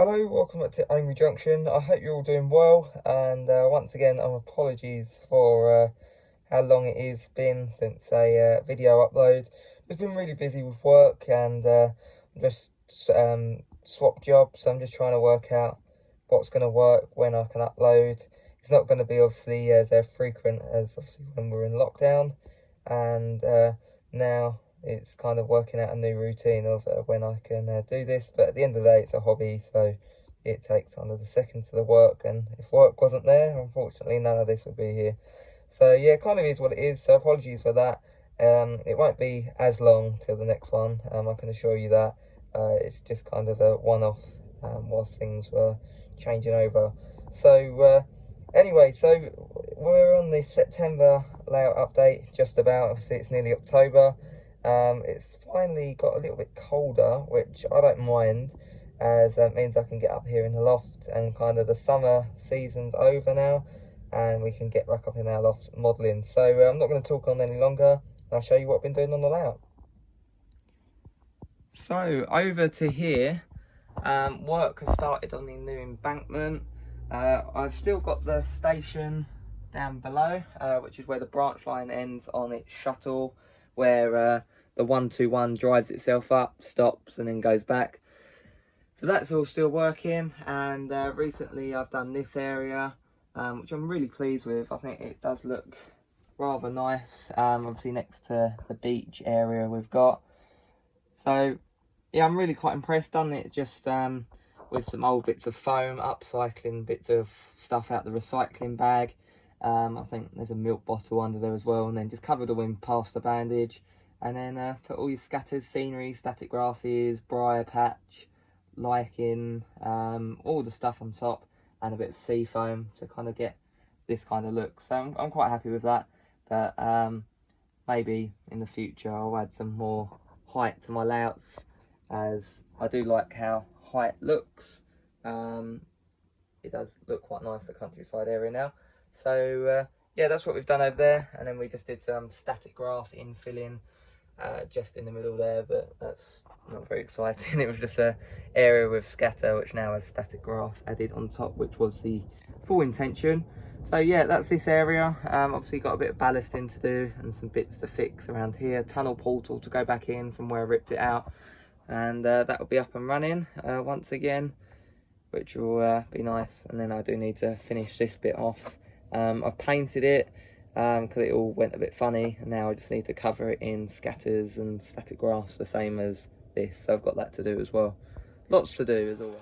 Hello, welcome back to Amery Junction. I hope you're all doing well, and once again, apologies for how long it is been since a video upload. I've been really busy with work and just swapped jobs, so I'm just trying to work out what's going to work, when I can upload. It's not going to be obviously as frequent as obviously when we're in lockdown, and now it's kind of working out a new routine of when I can do this. But at the end of the day, it's a hobby, so it takes kind of the second to the work, and if work wasn't there, unfortunately none of this would be here. So yeah, kind of is what it is, so apologies for that. It won't be as long till the next one, I can assure you that. It's just kind of a one-off whilst things were changing over. So anyway, so we're on the September layout update, just about. Obviously it's nearly October. It's finally got a little bit colder, which I don't mind, as that means I can get up here in the loft, and kind of the summer season's over now, and we can get back up in our loft modelling. So I'm not going to talk on any longer. I'll show you what I've been doing on the layout. So over to here, work has started on the new embankment. I've still got the station down below, which is where the branch line ends on its shuttle, where the 121 drives itself up, stops, and then goes back. So that's all still working, and recently I've done this area, which I'm really pleased with. I think it does look rather nice, obviously next to the beach area we've got. So yeah, I'm really quite impressed. Done it just with some old bits of foam, upcycling bits of stuff out the recycling bag. I think there's a milk bottle under there as well, and then just cover the wind past the bandage, and then put all your scatters, scenery, static grasses, briar patch, lichen, all the stuff on top, and a bit of sea foam to kind of get this kind of look. So I'm quite happy with that, but maybe in the future I'll add some more height to my layouts, as I do like how height looks. It does look quite nice, the countryside area now. So yeah, that's what we've done over there, and then we just did some static grass infilling just in the middle there, but that's not very exciting. It was just a area with scatter, which now has static grass added on top, which was the full intention. So yeah, that's this area. Obviously got a bit of ballasting to do and some bits to fix around here, tunnel portal to go back in from where I ripped it out, and that will be up and running once again, which will be nice. And then I do need to finish this bit off. I've painted it because it all went a bit funny, and now I just need to cover it in scatters and static grass, the same as this. So I've got that to do as well. Lots to do as always.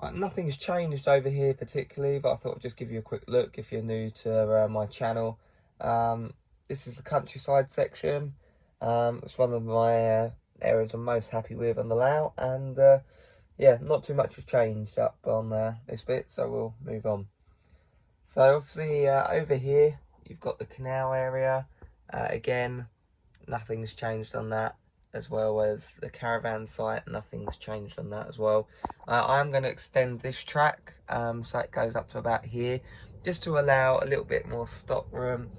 Right, nothing's changed over here particularly, but I thought I'd just give you a quick look if you're new to my channel. This is the countryside section. It's one of my areas I'm most happy with on the layout, and yeah, not too much has changed up on this bit, so we'll move on. So obviously over here you've got the canal area. Again, nothing's changed on that, as well as the caravan site, nothing's changed on that as well. I'm going to extend this track so it goes up to about here, just to allow a little bit more stock room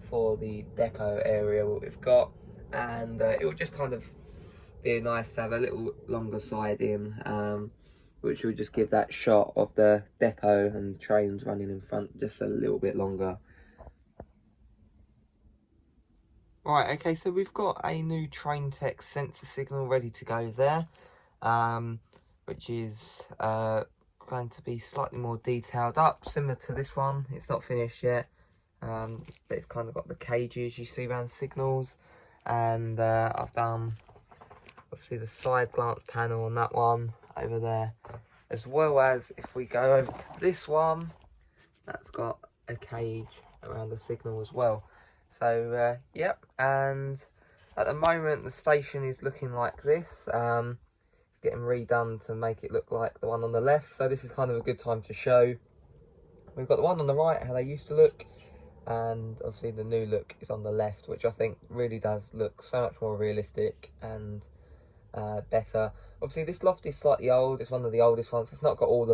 for the depot area what we've got, and it will just kind of be nice to have a little longer siding, which will just give that shot of the depot and trains running in front just a little bit longer. Right, okay, so we've got a new train tech sensor signal ready to go there, which is going to be slightly more detailed up, similar to this one. It's not finished yet, but it's kind of got the cages you see around signals, and I've done obviously the side glance panel on that one over there, as well as if we go over to this one, that's got a cage around the signal as well. So yep, and at the moment the station is looking like this. It's getting redone to make it look like the one on the left, so this is kind of a good time to show. We've got the one on the right, how they used to look, and obviously the new look is on the left, which I think really does look so much more realistic and better. Obviously this loft is slightly old, it's one of the oldest ones. It's not got all the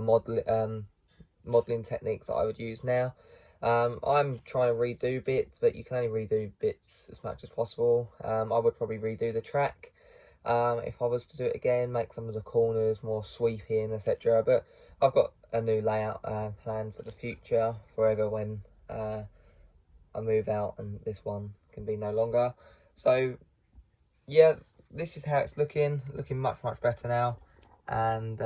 modelling techniques that I would use now. I'm trying to redo bits, but you can only redo bits as much as possible. I would probably redo the track if I was to do it again, make some of the corners more sweeping, etc. But I've got a new layout planned for the future, forever, when I move out and this one can be no longer. So yeah, this is how it's looking much better now. And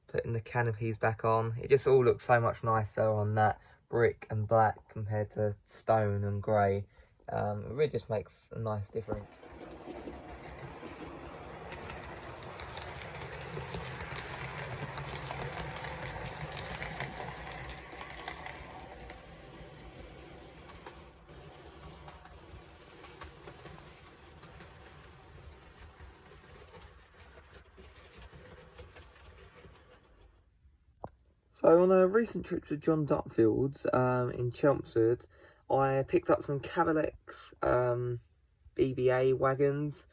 putting the canopies back on, it just all looks so much nicer on that brick and black compared to stone and grey. It really just makes a nice difference. So on a recent trip to John Dutfield's in Chelmsford, I picked up some Cavalex BBA wagons.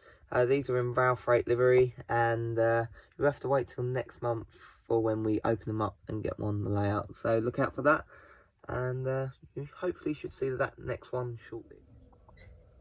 These are in rail freight livery, and you'll have to wait till next month for when we open them up and get one on the layout. So look out for that, and you hopefully should see that next one shortly.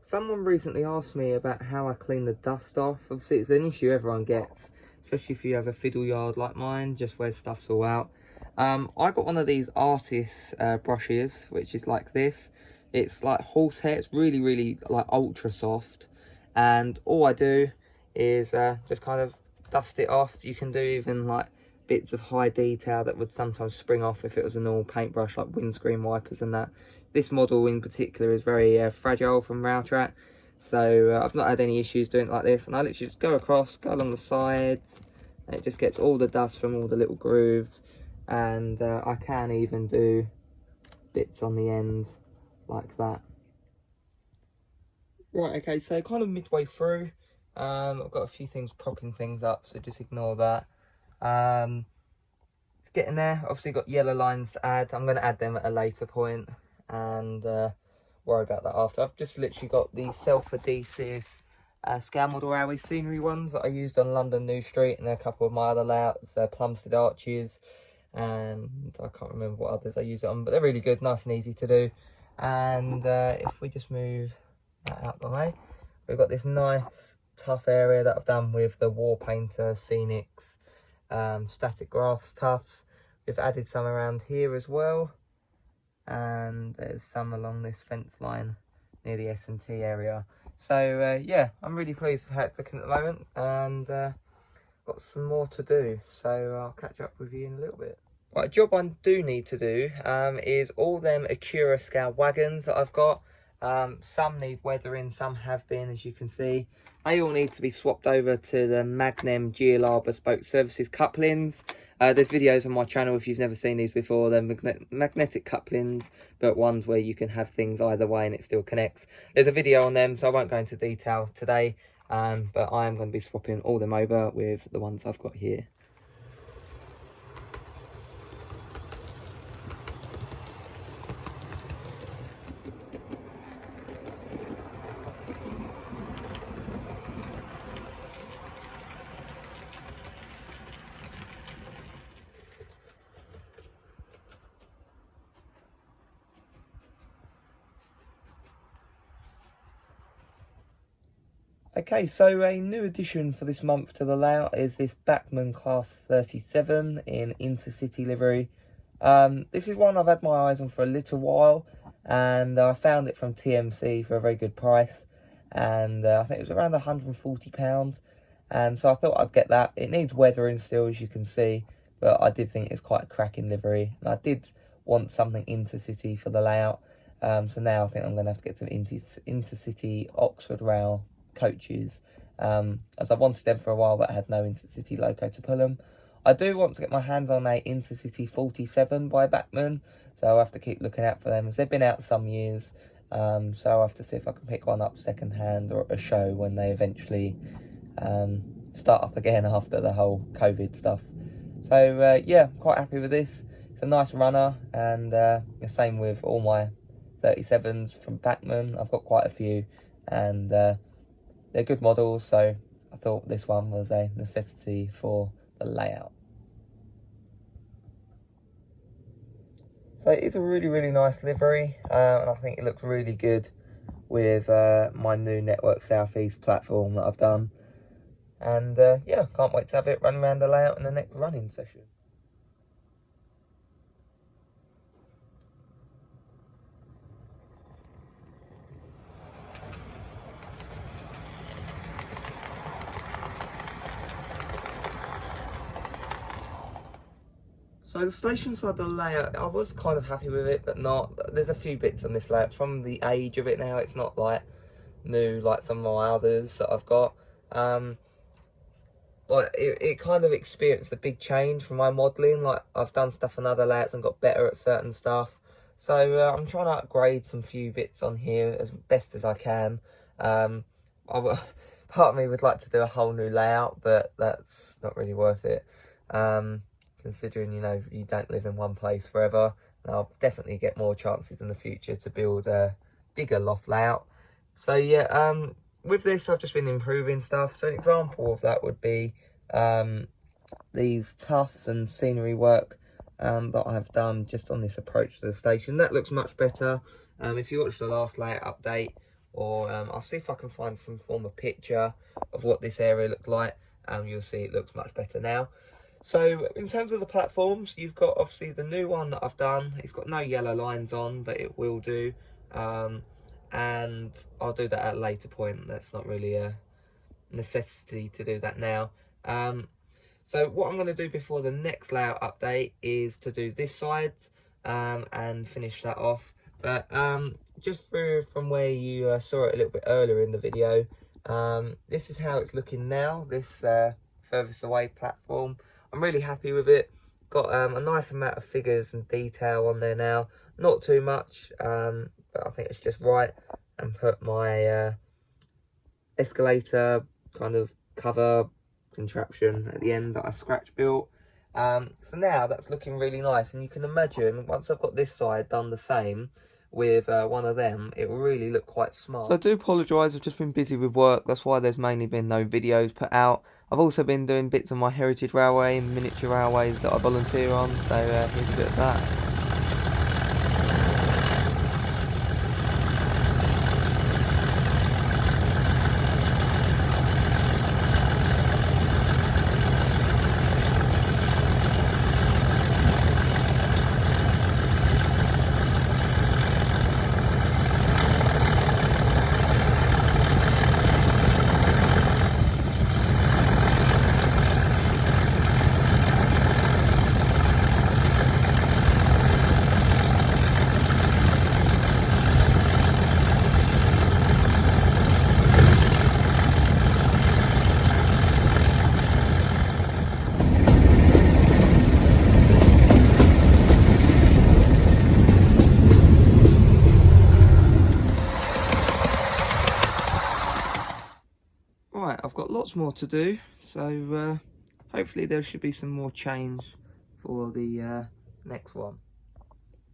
Someone recently asked me about how I clean the dust off. Obviously it's an issue everyone gets, especially if you have a fiddle yard like mine, just where stuff's all out. I got one of these artist brushes, which is like this. It's like horsehair. It's really like ultra soft, and all I do is just kind of dust it off. You can do even like bits of high detail that would sometimes spring off if it was a normal paintbrush, like windscreen wipers and that. This model in particular is very fragile from rail track, so I've not had any issues doing it like this. And I literally just go across, go along the sides, and it just gets all the dust from all the little grooves. And I can even do bits on the ends like that. Right, okay, so kind of midway through, I've got a few things propping things up, so just ignore that. It's getting there. Obviously got yellow lines to add. I'm going to add them at a later point and worry about that after. I've just literally got the self-adhesive scale model railway scenery ones that I used on London New Street and a couple of my other layouts, Plumstead arches, and I can't remember what others I use it on, but they're really good, nice and easy to do. And if we just move that out the way, we've got this nice tough area that I've done with the War Painter Scenics static grass tufts. We've added some around here as well, and there's some along this fence line near the S&T area. So yeah, I'm really pleased with how it's looking at the moment, and got some more to do, so I'll catch up with you in a little bit. Right, a job I do need to do is all them Acura scale wagons that I've got. Some need weathering, some have been, as you can see. They all need to be swapped over to the Magnum GLR Bespoke Services couplings. There's videos on my channel if you've never seen these before. They're magnetic couplings, but ones where you can have things either way and it still connects. There's a video on them, so I won't go into detail today, but I am going to be swapping all them over with the ones I've got here. Okay, so a new addition for this month to the layout is this Bachmann Class 37 in Intercity livery. This is one I've had my eyes on for a little while, and I found it from TMC for a very good price, and I think it was around £140, and so I thought I'd get that. It needs weathering still, as you can see, but I did think it's quite a cracking livery, and I did want something Intercity for the layout, so now I think I'm going to have to get some Intercity Oxford Rail coaches, as I wanted them for a while but I had no Intercity loco to pull them. I do want to get my hands on a Intercity 47 by Bachmann, so I'll have to keep looking out for them, as they've been out some years, so I'll have to see if I can pick one up second hand or at a show when they eventually start up again after the whole COVID stuff. So yeah, I'm quite happy with this. It's a nice runner, and the same with all my 37s from Bachmann. I've got quite a few, and they're good models, so I thought this one was a necessity for the layout. So it is a really nice livery, and I think it looks really good with my new Network Southeast platform that I've done. And yeah, can't wait to have it running around the layout in the next running session. So the station side of the layout, I was kind of happy with it, but not. There's a few bits on this layout. From the age of it now, it's not like new like some of my others that I've got. Like it kind of experienced a big change from my modelling. Like I've done stuff on other layouts and got better at certain stuff. So I'm trying to upgrade some few bits on here as best as I can. Part of me would like to do a whole new layout, but that's not really worth it. Considering, you know, you don't live in one place forever. And I'll definitely get more chances in the future to build a bigger loft layout. So yeah, with this I've just been improving stuff. So an example of that would be these tufts and scenery work that I've done just on this approach to the station. That looks much better. If you watch the last layout update, or I'll see if I can find some form of picture of what this area looked like, you'll see it looks much better now. So in terms of the platforms, you've got obviously the new one that I've done. It's got no yellow lines on, but it will do. And I'll do that at a later point. That's not really a necessity to do that now. So what I'm going to do before the next layout update is to do this side and finish that off. But just from where you saw it a little bit earlier in the video, this is how it's looking now, this furthest away platform. I'm really happy with it. Got a nice amount of figures and detail on there now. Not too much, but I think it's just right. And put my escalator kind of cover contraption at the end that I scratch built. So now that's looking really nice, and you can imagine once I've got this side done the same with one of them, it will really look quite smart. So I do apologise, I've just been busy with work, that's why there's mainly been no videos put out. I've also been doing bits on my heritage railway and miniature railways that I volunteer on, so here's a bit of that. Right, I've got lots more to do, so hopefully there should be some more change for the next one.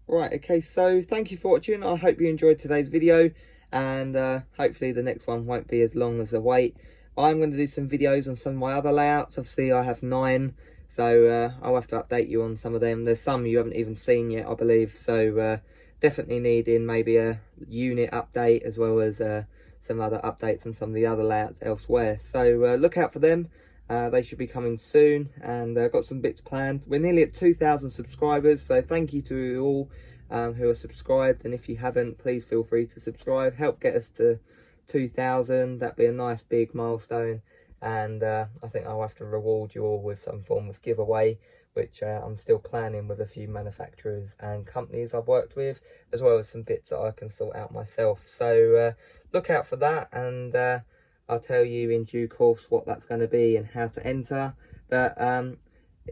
Right, okay, so thank you for watching. I hope you enjoyed today's video, and hopefully the next one won't be as long as the wait. I'm going to do some videos on some of my other layouts. Obviously I have 9, so I'll have to update you on some of them. There's some you haven't even seen yet, I believe, so definitely needing maybe a unit update as well as some other updates on some of the other layouts elsewhere. So look out for them. They should be coming soon, and got some bits planned. We're nearly at 2,000 subscribers, so thank you to you all who are subscribed, and if you haven't, please feel free to subscribe. Help get us to 2,000. That'd be a nice big milestone, and I think I'll have to reward you all with some form of giveaway, which I'm still planning with a few manufacturers and companies I've worked with, as well as some bits that I can sort out myself. So look out for that, and I'll tell you in due course what that's going to be and how to enter. But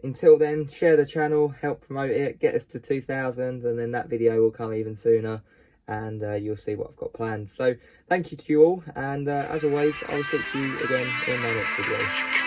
until then, share the channel, help promote it, get us to 2,000, and then that video will come even sooner, and you'll see what I've got planned. So thank you to you all, and as always, I'll speak to you again in my next video.